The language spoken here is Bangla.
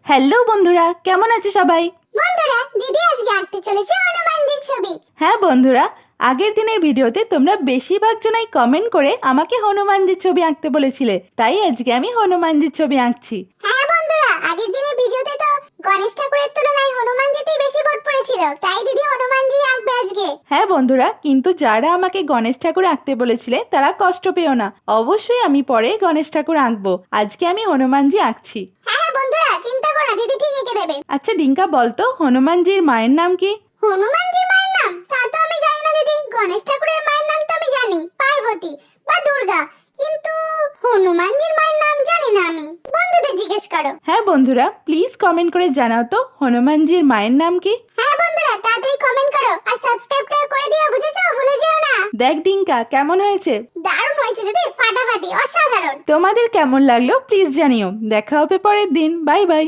হ্যালো বন্ধুরা, কেমন আছো সবাই? বন্ধুরা, দিদি আজকে আঁকতে চলেছে হনুমানজির ছবি। হ্যাঁ বন্ধুরা, আগের দিনের ভিডিওতে তোমরা বেশিরভাগ জনাই কমেন্ট করে আমাকে হনুমানজির ছবি আঁকতে বলেছিলে, তাই আজকে আমি হনুমানজির ছবি আঁকছি। হ্যাঁ বন্ধুরা, আগের দিনের ভিডিওতে তো গণেশ ঠাকুরের তুলনায় হনুমানজিতেই বেশি ভোট পড়েছিল, তাই দিদি হনুমানজি আঁকবে আজকে। হ্যাঁ বন্ধুরা, কিন্তু যারা আমাকে গণেশ ঠাকুর আঁকতে বলেছিলে তারা কষ্ট পেও না, অবশ্যই আমি পরে গণেশ ঠাকুর আঁকবো। আজকে আমি হনুমানজি আঁকছি। হ্যাঁ বন্ধুরা, চিন্তা করো না, দিদি ঠিক এঁকে দেবে। আচ্ছা ডিঙ্কা, বলতো হনুমানজির মায়ের নাম কি? হনুমানজির মায়ের নাম তা তো আমি জানি না দিদি। গণেশ ঠাকুরের মায়ের নাম তো আমি জানি, পার্বতী বা দুর্গা, কিন্তু হনুমানজির মায়ের নাম জানি না আমি। বন্ধুদের জিজ্ঞেস করো। হ্যাঁ বন্ধুরা, প্লিজ কমেন্ট করে জানাও তো হনুমানজির মায়ের নাম কি। হ্যাঁ বন্ধুরা, তাড়াতাড়ি কমেন্ট করো আর সাবস্ক্রাইবটা করে দিও, বুঝেছো? ভুলে যেও না। দেখ ডিঙ্কা, কেমন হয়েছে? দারুণ হয়েছে দিদি, ফাটাফাটি, অসাধারণ। তোমাদের কেমন লাগলো প্লিজ জানিও। দেখা হবে পরের দিন। Bye bye.